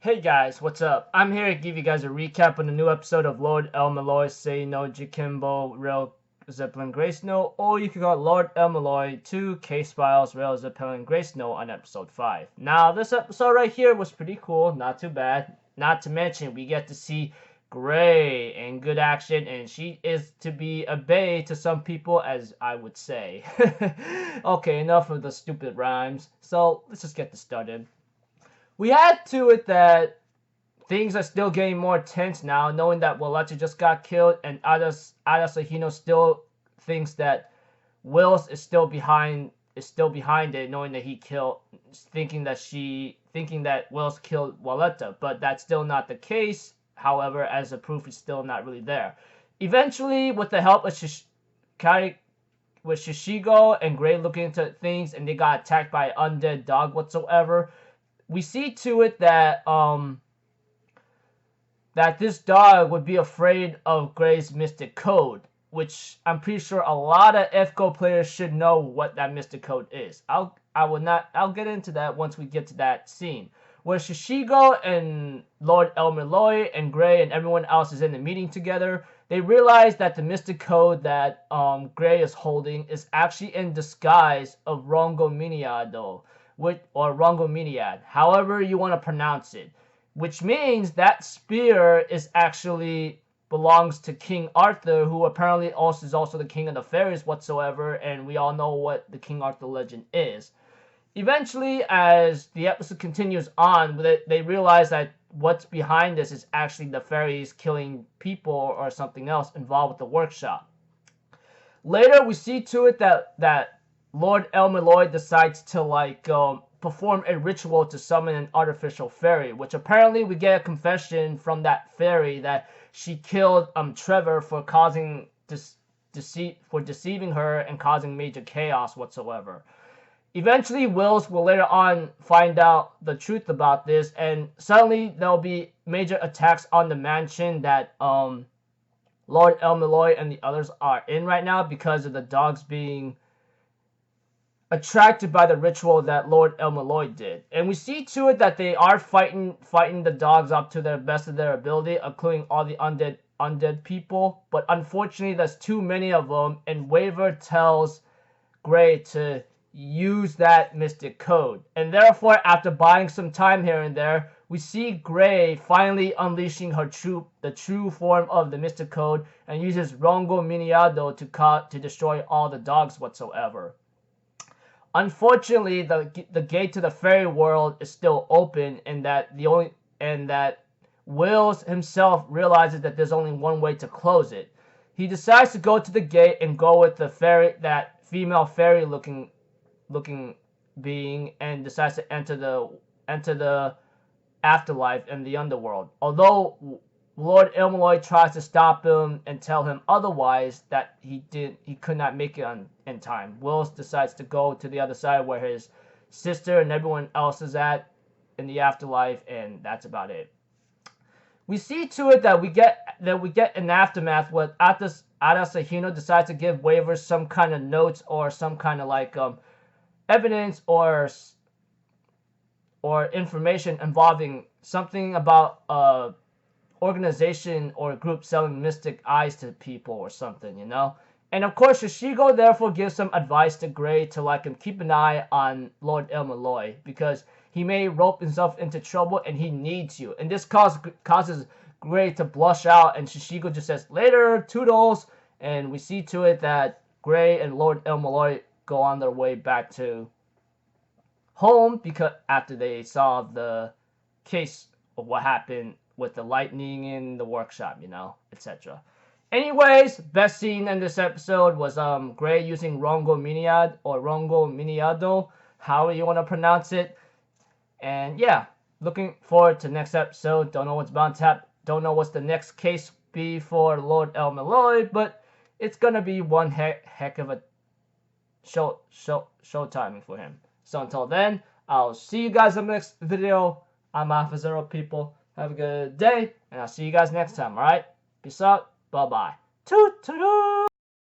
Hey guys, what's up? I'm here to give you guys a recap on the new episode of Lord El-Melloi no Jikenbo Real Zeppelin Grace Note, or you can call it Lord El-Melloi 2 Case Files Real Zeppelin Grace Note on episode 5. Now, this episode right here was pretty cool, not too bad. Not to mention, we get to see Gray in good action, and she is to be a bae to some people, as I would say. Okay, enough of the stupid rhymes. So, let's just get this started. We add to it that things are still getting more tense now, knowing that Walecha just got killed, and Adasahino still thinks that Wills is still behind it, knowing that he killed, thinking that Wills killed Walecha, but that's still not the case. However, as the proof is still not really there. Eventually, with the help of Shishigo and Gray looking into things, and they got attacked by an undead dog whatsoever, we see to it that that this dog would be afraid of Gray's mystic code, which I'm pretty sure a lot of FGO players should know what that mystic code is. I'll get into that once we get to that scene where Shishigo and Lord El-Melloi and Gray and everyone else is in the meeting together. They realize that the mystic code that Gray is holding is actually in disguise of Rongo Miniado, or Rongominiad, however you want to pronounce it, which means that spear is actually belongs to King Arthur, who apparently also is also the king of the fairies whatsoever, and we all know what the King Arthur legend is. Eventually, as the episode continues on, they realize that what's behind this is actually the fairies killing people or something else involved with the workshop. Later, we see to it that Lord El-Melloi decides to perform a ritual to summon an artificial fairy, which apparently we get a confession from that fairy that she killed Trevor for deceiving her and causing major chaos whatsoever. Eventually, Wills will later on find out the truth about this, and suddenly there'll be major attacks on the mansion that Lord El-Melloi and the others are in right now because of the dogs being attracted by the ritual that Lord El-Melloi did. And we see to it that they are fighting the dogs up to the best of their ability, including all the undead people. But unfortunately, there's too many of them, and Waver tells Gray to use that mystic code. And therefore, after buying some time here and there, we see Gray finally unleashing the true form of the mystic code, and uses Rongo Miniado to destroy all the dogs whatsoever. Unfortunately, the gate to the fairy world is still open, and that Wills himself realizes that there's only one way to close it. He decides to go to the gate and go with that female fairy looking being, and decides to enter the afterlife and the underworld. Although Lord El-Melloi tries to stop him and tell him otherwise, that he could not make it in time. Wills decides to go to the other side where his sister and everyone else is at in the afterlife, and that's about it. We see to it that we get an aftermath where Adasahino decides to give Waver some kind of notes or some kind of evidence or information involving something about organization or group selling mystic eyes to people or something, you know. And of course, Shishigo therefore gives some advice to Gray to keep an eye on Lord El-Melloi, because he may rope himself into trouble and he needs you. And this causes Gray to blush out, and Shishigo just says, "Later, toodles." And we see to it that Gray and Lord El-Melloi go on their way back to home, because after they solve the case of what happened with the lightning in the workshop, you know, etc. Anyways, best scene in this episode was Gray using Rongo Miniad or Rongo Miniado, however you want to pronounce it. And yeah, looking forward to next episode. Don't know what's bound to happen. Don't know what's the next case be for Lord El-Melloi, but it's gonna be one heck of a show timing for him. So until then, I'll see you guys in the next video. I'm Alpha Zero, people. Have a good day, and I'll see you guys next time, alright? Peace out. Bye-bye. Toot-toot-toot!